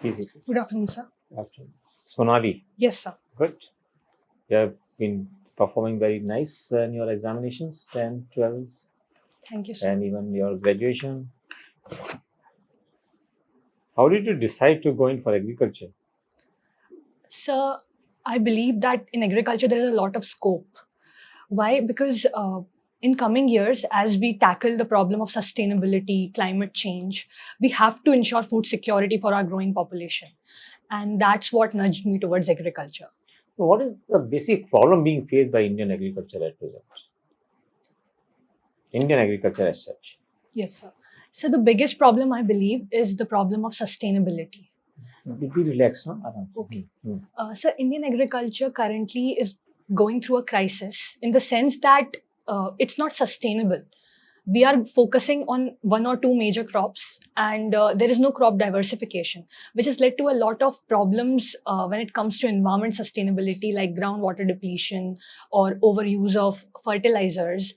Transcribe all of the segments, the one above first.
Easy. Good afternoon, sir. Afternoon. Sonali, Yes, sir. good. You have been performing very nice in your examinations, 10, 12, Thank you, sir. and even your graduation. How did you decide to go in for agriculture? Sir, I believe that in agriculture there is a lot of scope. Why? Because in coming years, as we tackle the problem of sustainability, climate change, we have to ensure food security for our growing population. And that's what nudged me towards agriculture. So what is the basic problem being faced by Indian agriculture at present? Indian agriculture as such. Yes, sir. So the biggest problem I believe is the problem of sustainability. Be relaxed, no? Okay. Hmm. So Indian agriculture currently is going through a crisis in the sense that it's not sustainable. We are focusing on one or two major crops, and there is no crop diversification, which has led to a lot of problems when it comes to environment sustainability, like groundwater depletion or overuse of fertilizers,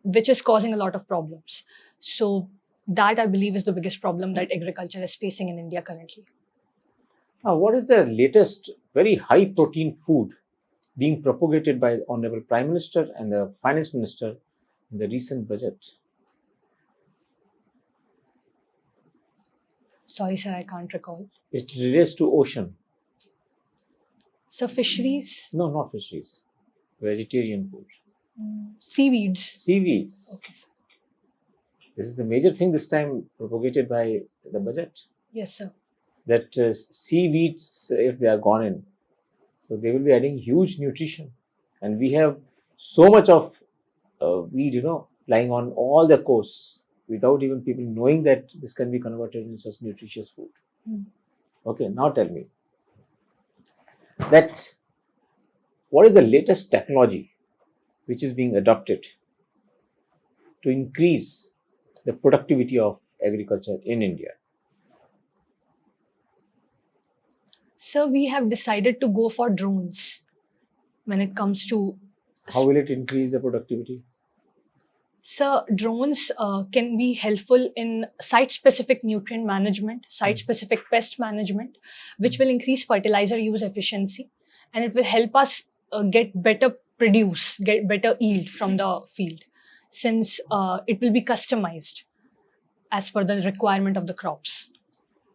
which is causing a lot of problems. So that I believe is the biggest problem that agriculture is facing in India currently. Now, what is the latest very high protein food being propagated by the Honorable Prime Minister and the Finance Minister in the recent budget? Sorry, sir, I can't recall. It relates to ocean. So fisheries, No, not fisheries. Vegetarian food. seaweeds. Seaweeds. Okay, sir. This is the major thing this time propagated by the budget. Yes, sir. That seaweeds, if they are gone in, so they will be adding huge nutrition. And we have so much of weed, lying on all the coasts without even people knowing that this can be converted into such nutritious food. Okay, now tell me that what is the latest technology which is being adopted to increase the productivity of agriculture in India? So we have decided to go for drones when it comes to. How will it increase the productivity? So drones can be helpful in site-specific nutrient management, site-specific pest management, which will increase fertilizer use efficiency, and it will help us get better yield from the field, since it will be customized as per the requirement of the crops.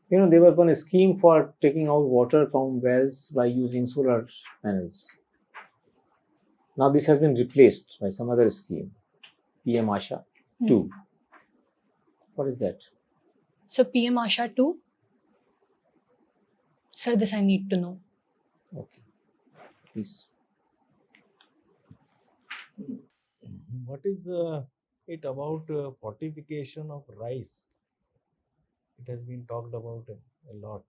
There was one scheme for taking out water from wells by using solar panels. Now this has been replaced by some other scheme, PM Asha 2. What is that? So PM Asha 2? Sir, this I need to know. Okay, please. What is it about fortification of rice? It has been talked about a lot.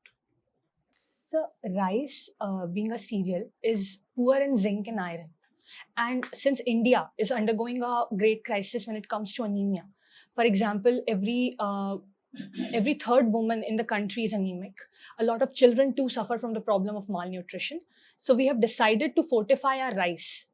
So rice, being a cereal, is poor in zinc and iron. And since India is undergoing a great crisis when it comes to anemia, for example, every third woman in the country is anemic. A lot of children too suffer from the problem of malnutrition. So we have decided to fortify our rice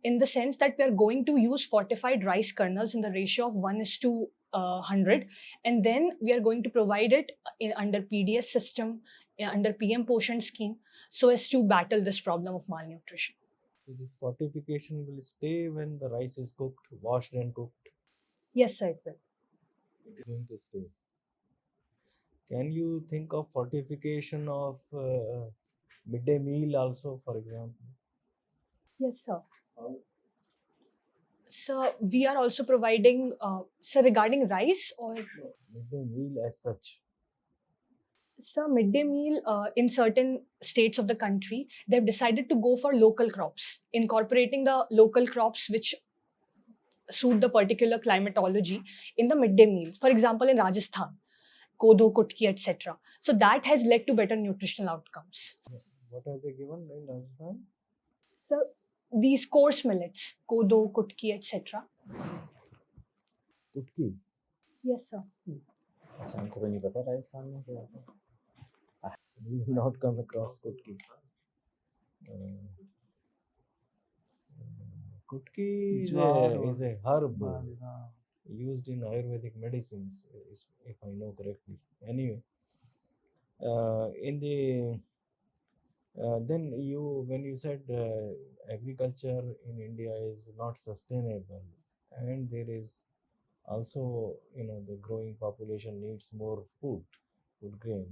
in the sense that we are going to use fortified rice kernels in the ratio of 1:100, and then we are going to provide it under PDS system, under PM Poshan scheme, so as to battle this problem of malnutrition. So the fortification will stay when the rice is cooked, washed and cooked. Yes, sir, it will. It is going to stay. Can you think of fortification of midday meal also, for example? Yes, sir. So we are also providing, so regarding rice or. Midday meal as such. So midday meal in certain states of the country, they've decided to go for local crops, incorporating the local crops which suit the particular climatology in the midday meal. For example, in Rajasthan, kodo, kutki, etc. So that has led to better nutritional outcomes. What are they given in Rajasthan? So these coarse millets, kodo, kutki, etc. Kutki. Yes, sir. हमको नहीं पता राजस्थान में क्या होता है. We have not come across kutki. Kutki is a herb used in Ayurvedic medicines, if I know correctly. Anyway, In the then you when you said agriculture in India is not sustainable, and there is also, the growing population needs more food grain.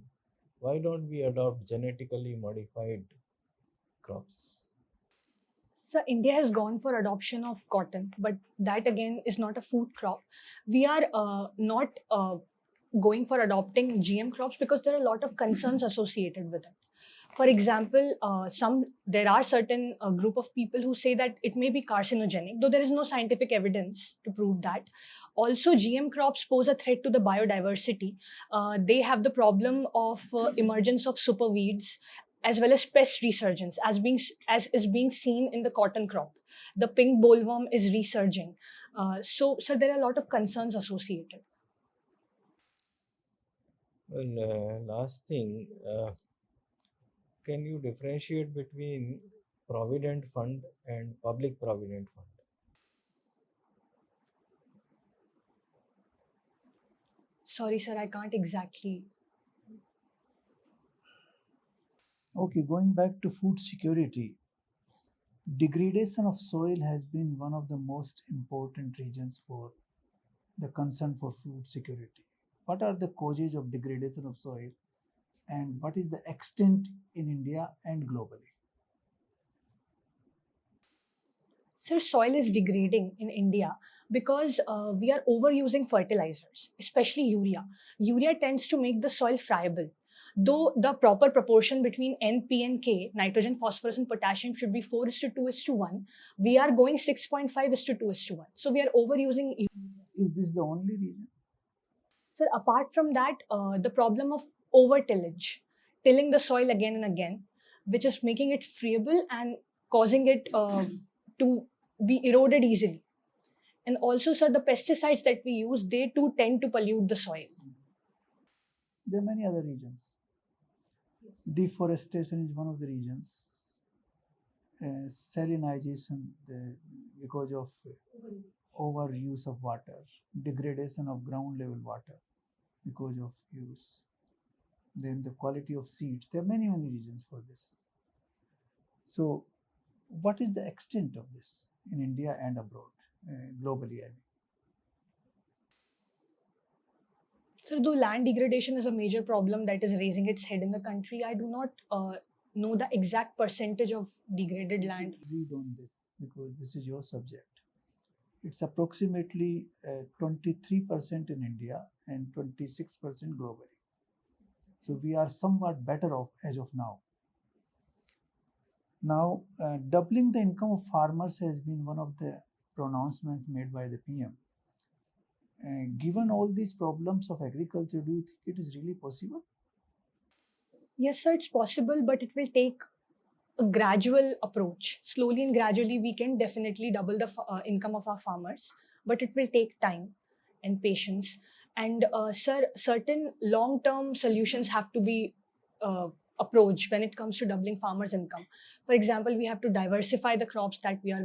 Why don't we adopt genetically modified crops? So India has gone for adoption of cotton, but that again is not a food crop. We are not going for adopting GM crops because there are a lot of concerns associated with it. For example, there are certain group of people who say that it may be carcinogenic, though there is no scientific evidence to prove that. Also, GM crops pose a threat to the biodiversity. They have the problem of emergence of superweeds as well as pest resurgence, as is being seen in the cotton crop. The pink bollworm is resurging. So there are a lot of concerns associated. Well, last thing, can you differentiate between provident fund and public provident fund? Sorry, sir, I can't exactly. Okay, going back to food security, degradation of soil has been one of the most important reasons for the concern for food security. What are the causes of degradation of soil and what is the extent in India and globally? Sir, soil is degrading in India because we are overusing fertilizers, especially urea. Urea tends to make the soil friable. Though the proper proportion between N, P, and K, nitrogen, phosphorus, and potassium, should be 4:2:1, we are going 6.5:2:1. So we are overusing. Is this the only reason? Sir, apart from that, the problem of over tillage, tilling the soil again and again, which is making it friable and causing it to be eroded easily. And also, sir, the pesticides that we use, they too tend to pollute the soil. There are many other reasons. Deforestation is one of the reasons. Salinization, because of overuse of water, degradation of ground level water because of use. Then the quality of seeds. There are many, many reasons for this. So, what is the extent of this in India and abroad, globally? I mean. So, though land degradation is a major problem that is raising its head in the country, I do not know the exact percentage of degraded land. Read on this because this is your subject. It's approximately 23% in India and 26% globally. So we are somewhat better off as of now. Now, doubling the income of farmers has been one of the pronouncements made by the PM. Given all these problems of agriculture, do you think it is really possible? Yes, sir, it's possible, but it will take a gradual approach. Slowly and gradually, we can definitely double the income of our farmers, but it will take time and patience. And, sir, certain long term solutions have to be approached when it comes to doubling farmers' income. For example, we have to diversify the crops that we are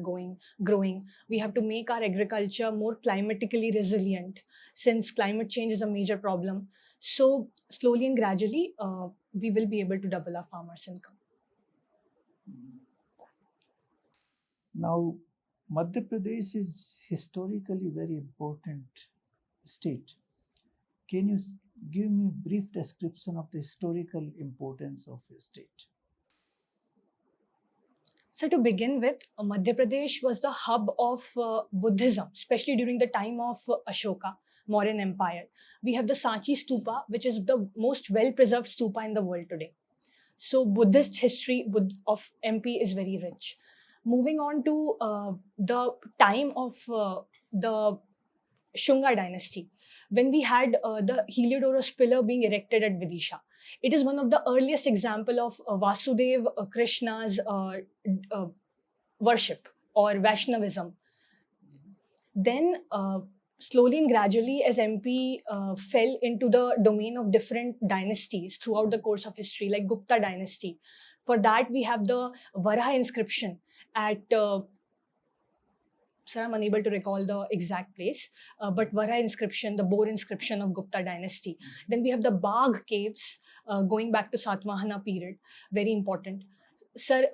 growing. We have to make our agriculture more climatically resilient since climate change is a major problem. So, slowly and gradually, we will be able to double our farmers' income. Now, Madhya Pradesh is historically very important state. Can you give me a brief description of the historical importance of a state? So, to begin with, Madhya Pradesh was the hub of Buddhism, especially during the time of Ashoka, Mauryan Empire. We have the Sanchi Stupa, which is the most well preserved stupa in the world today. So, Buddhist history of MP is very rich. Moving on to the time of the Shunga dynasty, when we had the Heliodorus pillar being erected at Vidisha. It is one of the earliest example of Vasudev Krishna's uh, worship or Vaishnavism. Then, slowly and gradually, as MP fell into the domain of different dynasties throughout the course of history, like Gupta dynasty. For that, we have the Varaha inscription at sir, I'm unable to recall the exact place, but Vara inscription, the Bor inscription of Gupta dynasty. Then we have the Bagh caves going back to Satvahana period, very important. Sir,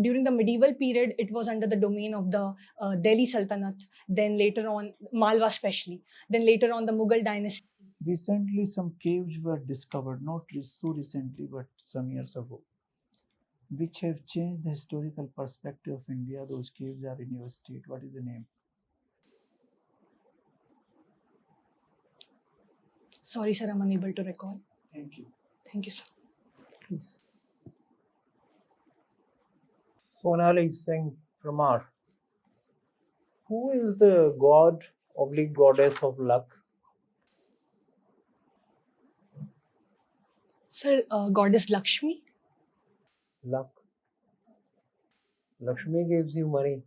during the medieval period, it was under the domain of the Delhi Sultanate, then later on, Malwa especially, then later on the Mughal dynasty. Recently, some caves were discovered, not so recently, but some years ago, which have changed the historical perspective of India. Those caves are in your state. What is the name? Sorry, sir, I'm unable to recall. Thank you. Thank you, sir. Sonali Singh Parmar. Who is the god oblique goddess of luck? Sir, goddess Lakshmi. Luck. Lakshmi gives you money.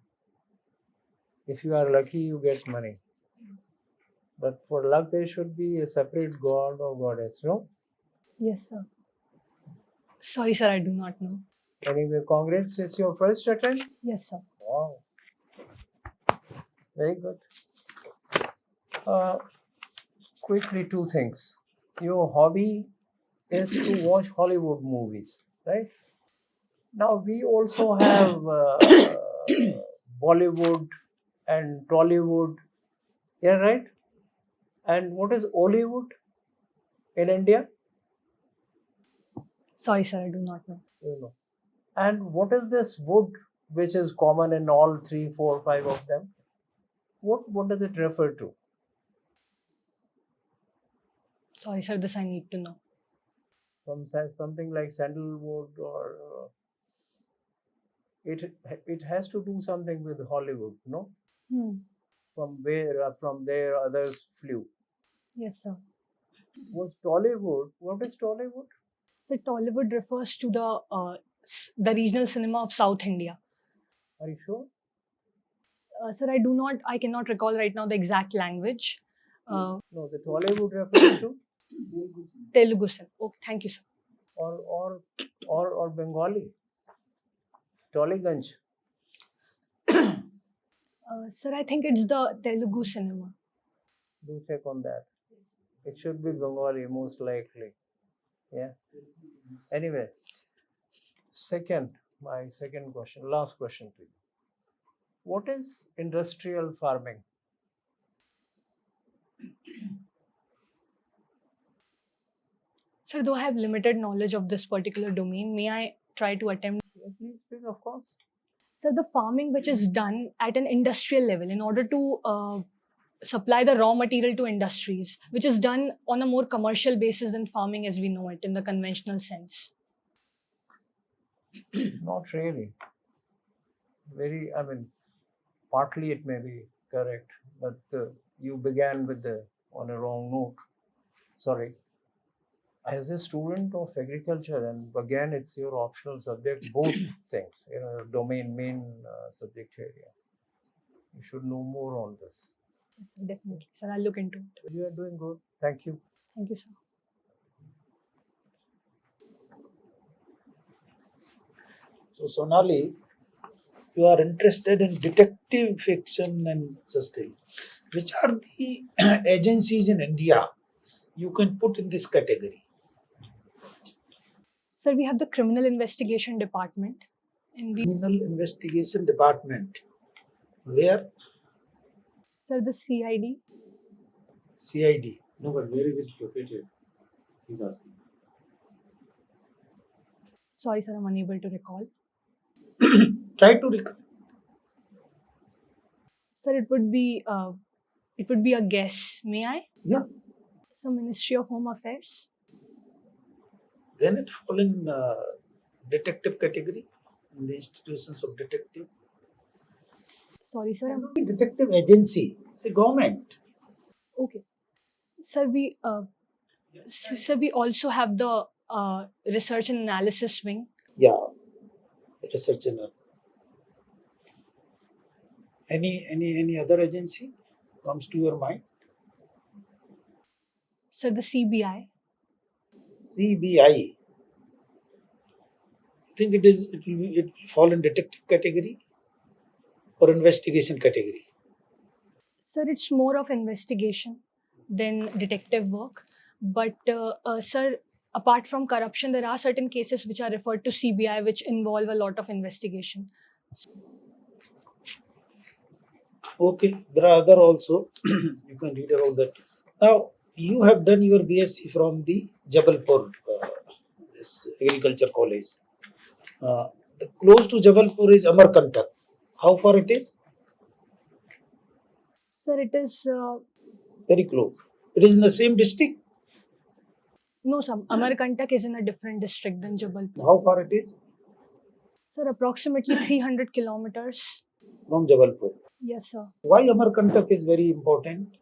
If you are lucky, you get money. But for luck, there should be a separate god or goddess, no? Yes, sir. Sorry, sir, I do not know. Anyway, congrats, it's your first attempt. Yes, sir. Wow. Very good. Quickly, two things. Your hobby is to watch Hollywood movies, right? Now, we also have Bollywood and Tollywood. Yeah, right? And what is Hollywood in India? Sorry, sir, I do not know. You know. And what is this wood which is common in all 3, 4, 5 of them? What does it refer to? Sorry, sir, this I need to know. Something like sandalwood, or it has to do something with Hollywood, no? From there others flew. Yes, sir. Was Tollywood? What is Tollywood? The Tollywood refers to the regional cinema of South India. Are you sure? Sir, I cannot recall right now the exact language. No, the Tollywood refers to Telugu, sir. Oh, thank you, sir. or Bengali. Tollygunj. Sir, I think it's the Telugu cinema. Do check on that. It should be Bengali, most likely. Yeah. Anyway, my second question, last question to you. What is industrial farming? Sir, though I have limited knowledge of this particular domain, may I try to attempt? Please, of course. So the farming which is done at an industrial level in order to supply the raw material to industries, which is done on a more commercial basis than farming as we know it in the conventional sense. Not really. Partly it may be correct, but you began on a wrong note. Sorry. As a student of agriculture, and again, it's your optional subject, both things, domain, main subject area. You should know more on this. Definitely, sir. I'll look into it. You are doing good. Thank you. Thank you, sir. So, Sonali, you are interested in detective fiction and such things. Which are the agencies in India you can put in this category? Sir, we have the Criminal Investigation Department. Criminal Investigation Department. Where? Sir, the CID. CID. No, but where is it located? He's asking. Sorry, sir, I'm unable to recall. Try to recall. Sir, it would be a guess. May I? Yeah. The Ministry of Home Affairs. Then it fall in detective category, in the institutions of detective. Sorry, sir. Detective agency. It's a government. Okay. Sir, we also have the research and analysis wing. Yeah. Research and any other agency comes to your mind? Sir, the CBI. CBI. You think it will fall in detective category or investigation category? Sir, it's more of investigation than detective work. But, sir, apart from corruption, there are certain cases which are referred to CBI which involve a lot of investigation. Okay, there are other also. You can read about that. Now, you have done your BSc from the Jabalpur, this agriculture college. The close to Jabalpur is Amarkantak. How far it is? Sir, it is Very close. It is in the same district. no, sir. Amarkantak is in a different district than Jabalpur. How far it is Sir, approximately 300 kilometers. from Jabalpur? Yes, sir. Why Amarkantak is very important?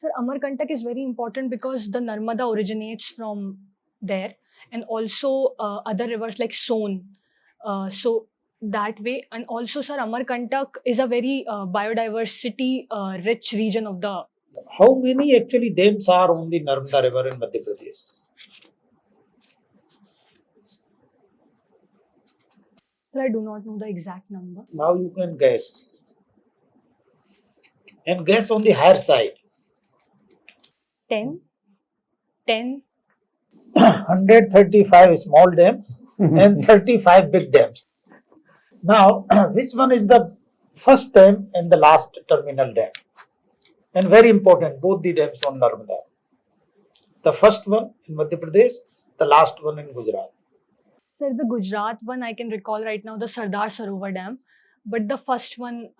Sir, Amarkantak is very important because the Narmada originates from there, and also other rivers like Son. So that way, and also, sir, Amarkantak is a very biodiversity rich region of the. How many actually dams are on the Narmada River in Madhya Pradesh? Sir, I do not know the exact number. Now you can guess. And guess on the higher side. 10? 10? 135 small dams and 35 big dams. Now, which one is the first dam and the last terminal dam? And very important, both the dams on Narmada. The first one in Madhya Pradesh, the last one in Gujarat. Sir, the Gujarat one I can recall right now, the Sardar Sarovar Dam. But the first one,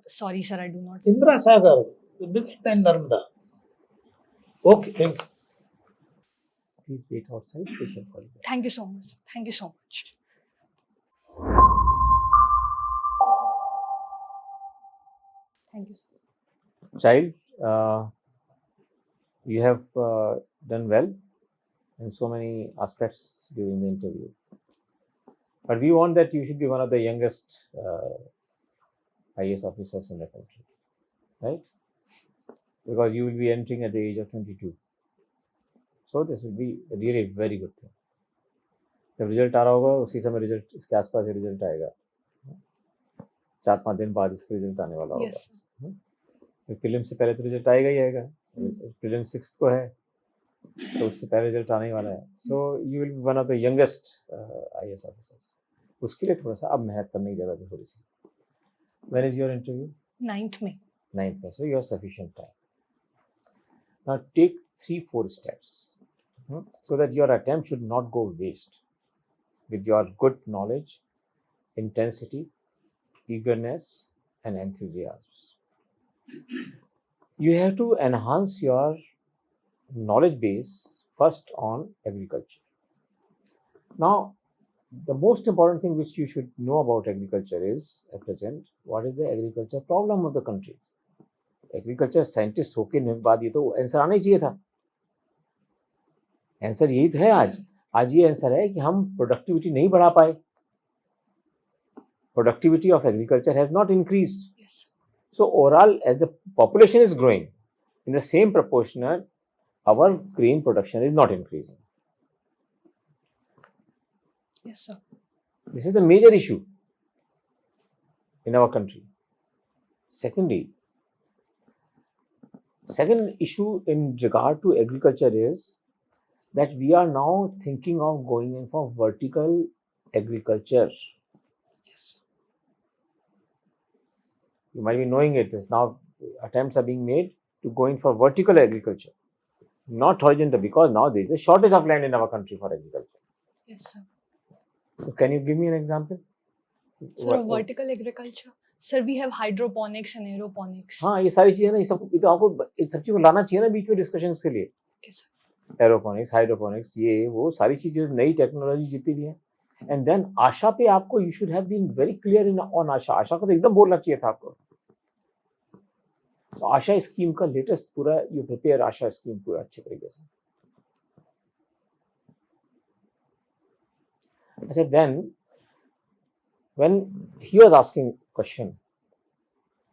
sorry, sir, I do not. Indra Sagar, bigger than Narmada. Okay, thank you. Please wait outside. We shall call you back. Thank you so much. Thank you so much. Thank you, sir. Child, you have done well in so many aspects during the interview. But we want that you should be one of the youngest IAS officers in the country, right? Because you will be entering at the age of 22. So this will be really a very good thing. जब result आ रहा होगा उसी समय result इसके आसपास ही result आएगा, 4-5 दिन बाद इसका रिजल्ट आने वाला होगा. Yes, sir. प्रीलिम्स से पहले तो रिजल्ट आएगा ही आएगा. प्रीलिम्स 6 को है तो उससे पहले रिजल्ट आने ही वाला है. So you will be one of the youngest IAS officers. उसके लिए थोड़ा सा अब मेहनत करने की जरूरत है थोड़ी सी. When is your interview? 9th May. 9th May. So you have sufficient time. Now take 3-4 steps so that your attempt should not go waste. With your good knowledge, intensity, eagerness, and enthusiasm, you have to enhance your knowledge base first on agriculture. Now, the most important thing which you should know about agriculture is, at present, what is the agriculture problem of the country. Agriculture scientist होके बाद ये तो answer आना ही चाहिए था. Answer यही है आज ये आंसर है कि हम प्रोडक्टिविटी नहीं बढ़ा पाए. Productivity of agriculture has not increased. Yes. So overall, as the population is growing, in the same proportion, our grain production is not increasing. Yes, sir. This is the major issue in our country. Second issue in regard to agriculture is that we are now thinking of going in for vertical agriculture. Yes. You might be knowing it. Now attempts are being made to go in for vertical agriculture, not horizontal, because now there is a shortage of land in our country for agriculture. Yes, sir. So can you give me an example? Sir, of vertical agriculture. Sir, we have hydroponics and aeroponics. हाँ, ये सारी चीजें ना, ये तो आपको इन सब चीजों को लाना चाहिए ना बीच में डिस्कशंस के लिए. Okay, sir. एरोपोनिक्स, हाइड्रोपोनिक्स, ये वो सारी चीजें, नई टेक्नोलॉजी जितनी भी है. एंड देन आशा पे आपको, you should have been very clear in on Asha. Asha को तो एकदम बोलना चाहिए था आपको. तो आशा स्कीम का लेटेस्ट पूरा यू प्रिपेयर आशा स्कीम पूरा अच्छे तरीके से. अच्छा, then when he was asking question,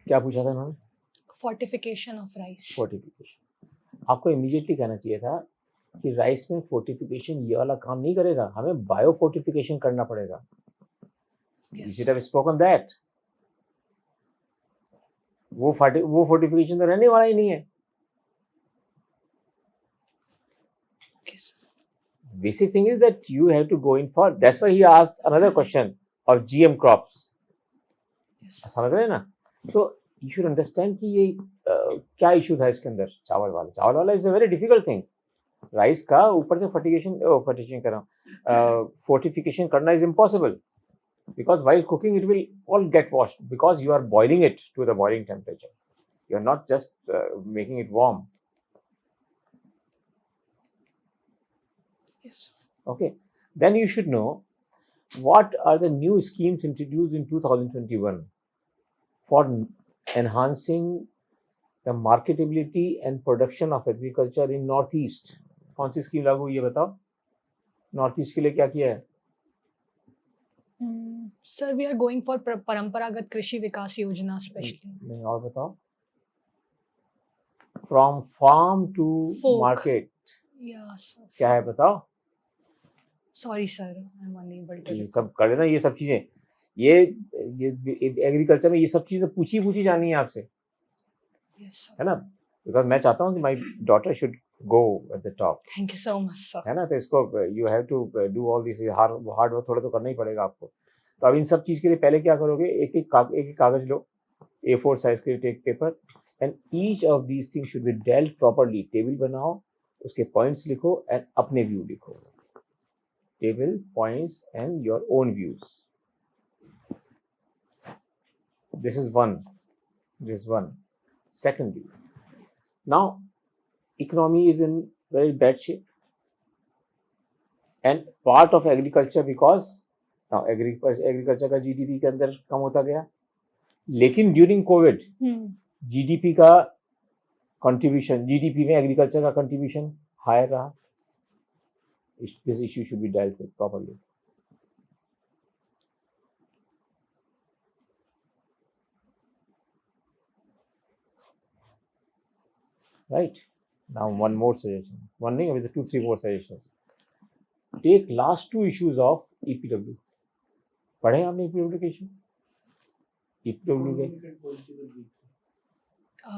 क्या पूछा था उन्होंने? Fortification of rice. फोर्टिफिकेशन. आपको इमीडिएटली कहना चाहिए था कि राइस में फोर्टिफिकेशन ये वाला काम नहीं करेगा, हमें बायो फोर्टिफिकेशन करना पड़ेगा. You Yes. should have spoken that. वो फोर्टिफिकेशन तो रहने वाला ही नहीं है. Okay, sir. Basic thing is that you have to go in for. That's why he asked another question of GM crops. Yes, sir. समझ रहे हैं ना? तो you should understand कि ये क्या इशू था इसके अंदर. चावल वाला is a very difficult thing. Rice का ऊपर से फर्टिगेशन कर रहा हूँ, फोर्टिफिकेशन करना is impossible, because while cooking it will all get washed, because you are boiling it to the boiling temperature. You are not just making it warm. Yes, sir. Okay. Then you should know what are the new schemes introduced in 2021 for enhancing the marketability and production of agriculture in Northeast. कौन सी scheme लागू हुई है बताओ? North east के लिए क्या किया है? Sir, we are going for परंपरागत कृषि विकास योजना especially. नहीं, और बताओ. From farm to Folk. market. Yeah, sir. क्या है बताओ? Sorry, sir, I'm unable to. ये सब कर लेना, ये सब चीजें, ये एग्रीकल्चर में ये सब चीजें पूछी जानी है आपसे, Yes, sir. है ना? बिकॉज मैं चाहता हूँ कि my daughter should go at the top, Thank you so much, sir. है ना? तो इसको you have to do all this. Hard work थोड़ा तो करना ही पड़ेगा आपको. तो अब इन सब चीज के लिए पहले क्या करोगे? एक कागज लो, A4 साइज के take paper, and each of these things should be dealt properly. Table बनाओ, उसके पॉइंट्स लिखो एंड अपने व्यू लिखो. Table, points, and your own views. This is one. Secondly, now economy is in very bad shape, and part of agriculture, because now agriculture का GDP के अंदर कम होता गया, लेकिन during COVID GDP का contribution, GDP में agriculture का contribution higher रहा. This issue should be dealt with properly. Right. Now one more suggestion. One thing with the 2-3 more suggestions. Take last two issues of EPW. पढ़े आपने EPW के issue? EPW के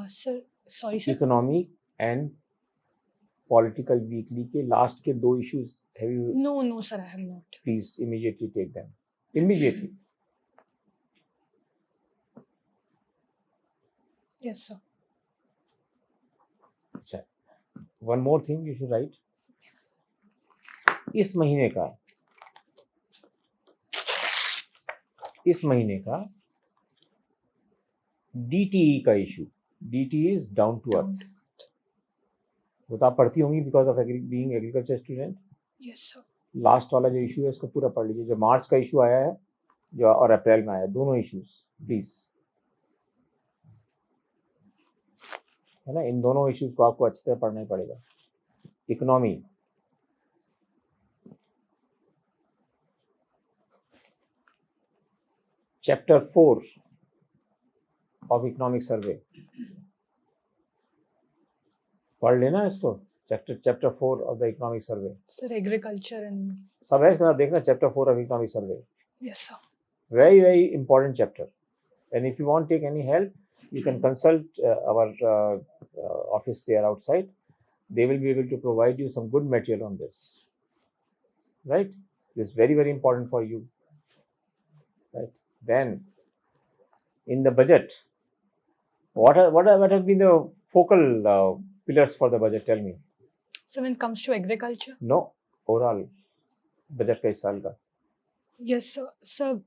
Sir, sorry, sir. Economic and Political Weekly के last के दो issues have you? No, sir, I have not. Please immediately take them. Immediately. Yes, sir. अच्छा. One more thing you should write. इस महीने का DTE का issue. DTE is down to earth. वो तो आप पढ़ती होंगी because of being agriculture student. Yes, sir. Last वाला जो इशू है उसको पूरा पढ़ लीजिए. जो मार्च का इशू आया है जो और अप्रैल में आया, दोनों इश्यूज प्लीज, है ना? इन दोनों इश्यूज को आपको अच्छी तरह पढ़ना ही पड़ेगा. Economy, chapter 4 of economic survey पढ़ लेना इसको. Chapter 4 of the economic survey. Sir, agriculture and. सब है इसका देखना. Chapter 4 of economic survey. Yes, sir. Very important chapter. And if you want to take any help, you can consult our office there outside. They will be able to provide you some good material on this. Right? This is very important for you. Right? Then, in the budget, what have been the focal pillars for the budget? Tell me. So when it comes to agriculture? No, overall budget का इस साल का. Yes, sir. So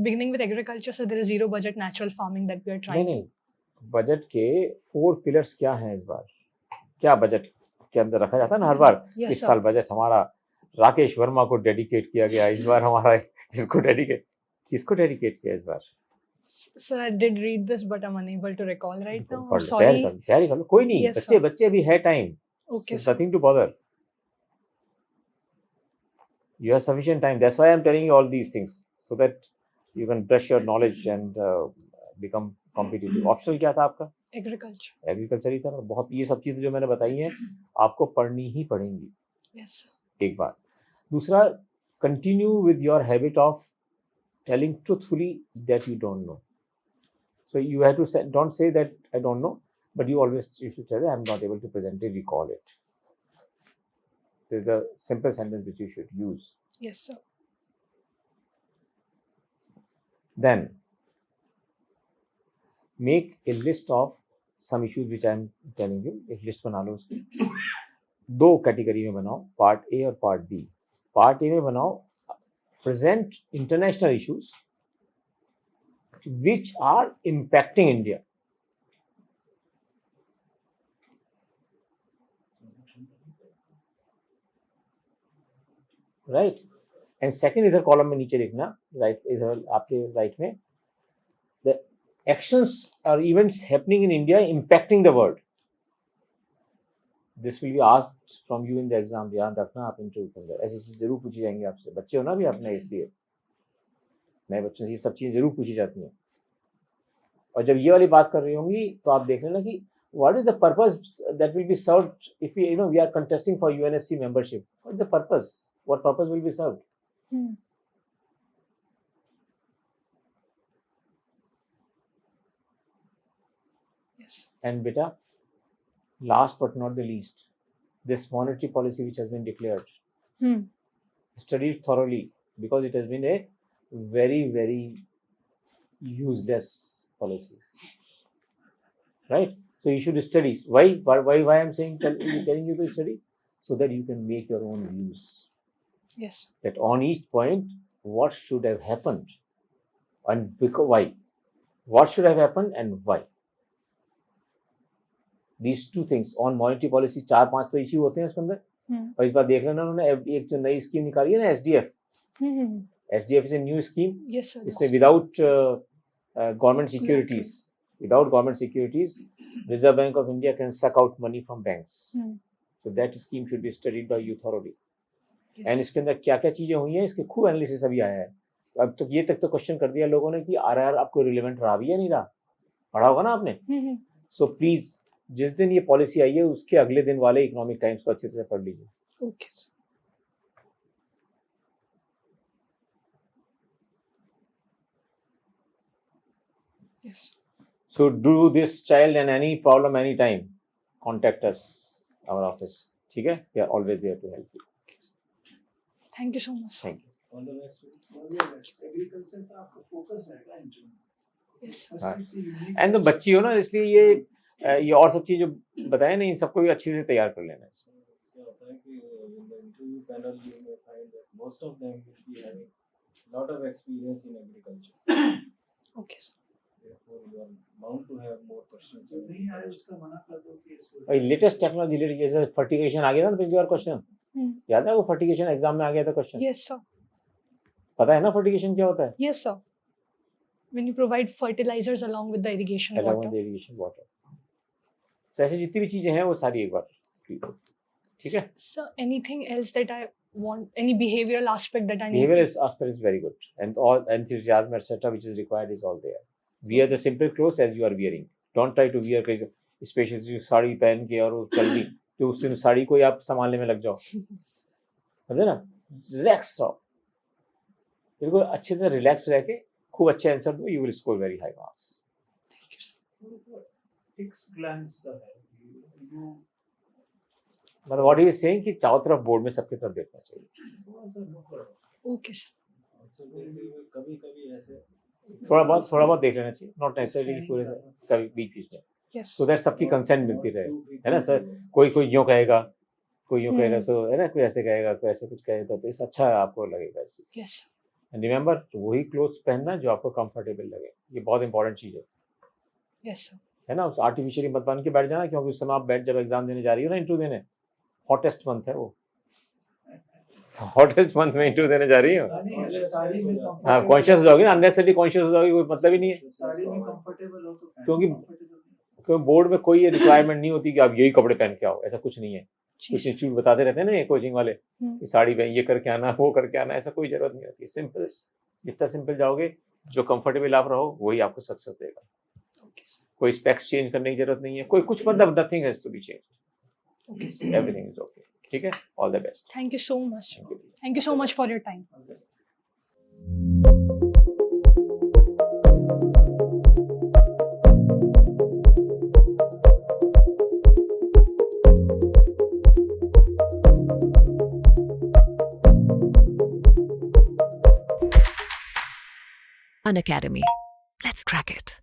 beginning with agriculture, so there is zero budget natural farming that we are trying. नहीं, budget के 4 pillars क्या हैं इस बार? क्या बजट के अंदर रखा जाता है ना हर बार? Yes, इस sir. साल बजट हमारा राकेश वर्मा को डेडिकेट किया गया. इस बार हमारा किसको डेडिकेट किया इस बार? Sir, I did read this, but I'm unable to recall right now. पढ़ लो, Sorry. तैयारी कर लो. कोई नहीं, Yes, sir. बच्चे अभी है time. Okay, There's sir. nothing to bother. You have sufficient time. That's why I'm telling you all these things, so that you can brush your knowledge and become competitive. Optional क्या था आपका? Agriculture. Agriculture ही था. बहुत ये सब चीजें जो मैंने बताई हैं आपको पढ़नी ही पड़ेंगी. Yes, sir. एक बार. दूसरा, continue with your habit of telling truthfully that you don't know. So you have to say, don't say that I don't know, but you should say that I'm not able to presently recall it. There's a simple sentence which you should use. Yes, sir. Then make a list of some issues which I'm telling you. एक list बना लो उसकी. 2 category में बनाओ, part A और part B. Part A में बनाओ present international issues which are impacting India. Right? And second इधर column में नीचे लिखना, राइट, इधर आपके राइट में, the actions or events happening in India impacting the world. This will be asked from you in the exam. ध्यान रखना आप इंटरव्यू के अंदर ऐसी चीज जरूर पूछी जाएंगी आपसे. बच्चे हो ना भी अपने, इसलिए नए बच्चों से ये सब चीजें जरूर पूछी जाती हैं. और जब ये वाली बात कर रही होंगी तो आप देख लेना कि what is the purpose that will be served if we are contesting for UNSC membership. What is the purpose? What purpose will be served? Yes. And beta, last but not the least, this monetary policy which has been declared, study it thoroughly, because it has been a very, very useless policy. Right? So you should study. Why I'm saying telling you to study? So that you can make your own views. Yes. That on each point, what should have happened and because why? What should have happened and why? These two things on monetary policy 4-5 तो issue होते हैं उसके अंदर. और इस बार देख लेना उन्होंने एक जो नई स्कीम निकाली है ना, SDF. SDF is a new scheme. Yes, sir. इसमें without government securities, Reserve Bank of India can suck out money from banks. So that scheme should be studied by you thoroughly. Yes. And इसके अंदर क्या क्या चीजें हुई हैं इसके खूब एनालिसिस अभी आया है. अब तक ये तक तो क्वेश्चन कर दिया लोगों ने कि RR आपको रिलेवेंट रहा भी या नहीं रहा. पढ़ा होगा ना आपने. सो प्लीज जिस दिन ये पॉलिसी आई है उसके अगले दिन वाले इकोनॉमिक टाइम्स को अच्छे से पढ़ लीजिए. Okay, sir. Yes. So do this child and any problem anytime, contact us, our office. ठीक है? We are always there to help you. Thank you so much. Thank you. All the best. Agriculture का आपका focus रहेगा interview. Yes, sir. And तो बच्ची हो ना, इसलिए ये और सब चीज जो बताए ना, इन सबको भी अच्छे से तैयार कर लेना है. क्या होता है कि in the interview panel you may find that most of them will be having lot of experience in agriculture. Okay, sir. Therefore, you are bound to have more questions. जो नहीं आए उसका मना कर दो कि इसको. और लेटेस्ट टेक्नोलॉजी जैसे फर्टिगेशन आ गया था ना पिछली बार क्वेश्चन. याद है वो फर्टिगेशन एग्जाम में आ गया था क्वेश्चन. Yes, sir. पता है ना फर्टिगेशन क्या होता है? Yes, sir. When you provide fertilizers along with the irrigation along water. with the irrigation water. तो ऐसी जितनी भी चीजें हैं वो सारी एक बार ठीक है. Sir, anything else that I want, any behavioral aspect that I need? Behavioral aspect is very good, and all enthusiasm etc. which is required is all there. Wear the simple clothes as you are wearing. Don't try to wear crazy, especially जो साड़ी पहन के और वो चल दी तो उस दिन साड़ी को ही आप संभालने में लग जाओ. समझे ना? रिलैक्स रहो, बिल्कुल अच्छे से रिलैक्स रह के खूब अच्छे आंसर दो. You will score very high marks. Thank you, sir. Six glance you मतलब what he is saying कि चारों तरफ बोर्ड में सबके तरफ देखना चाहिए. Okay, sir. Also, कभी-कभी ऐसे थोड़ा बहुत देख लेना चाहिए. नॉट नेसेसरी पूरे कभी बीच में. Yes. सो दैट सबकी कंसेंट मिलती रहे, है ना सर. कोई यूं कहेगा, कोई यूं कहेगा, सो है ना, कोई ऐसे कहेगा, कोई ऐसे कुछ कहेगा, तो इस अच्छा आपको लगेगा इस चीज. Yes, sir. एंड रिमेंबर वही क्लोथ्स पहनना जो आपको कंफर्टेबल लगे. ये बहुत इंपॉर्टेंट चीज है. Yes, sir. है ना. उस आर्टिफिशियली मत बन के बैठ जाना, क्योंकि उस समय आप जब एग्जाम देने जा रही हो ना, इंटरव्यू देने, हॉटेस्ट मंथ है वो. हॉटेस्ट मंथ में इंटरव्यू देने जा रही हो. साड़ी में हाँ, कॉन्शियस हो जाओगी ना, अननेसेसरी कॉन्शियस हो जाओगी, कोई मतलब ही नहीं है. साड़ी में कंफर्टेबल हो तो क्योंकि बोर्ड में कोई ये रिक्वायरमेंट नहीं होती कि आप यही कपड़े पहन के आओ. ऐसा कुछ नहीं है. कुछ इंस्टीट्यूट बताते रहते हैं ना ये कोचिंग वाले कि साड़ी पहन ये करके आना, वो करके आना. ऐसा कोई जरूरत नहीं होती. सिंपल, जितना सिंपल जाओगे, जो कंफर्टेबल आप रहो, वही आपको सक्सेस देगा. Okay, sir. कोई स्पेक्स चेंज करने की जरूरत नहीं है. कोई कुछ मतलब nothing has to be change. Okay, sir. Everything is okay. ठीक है. All the best. Thank you so much. Thank you. Thank you so much for your time. Okay. Unacademy. Let's crack it.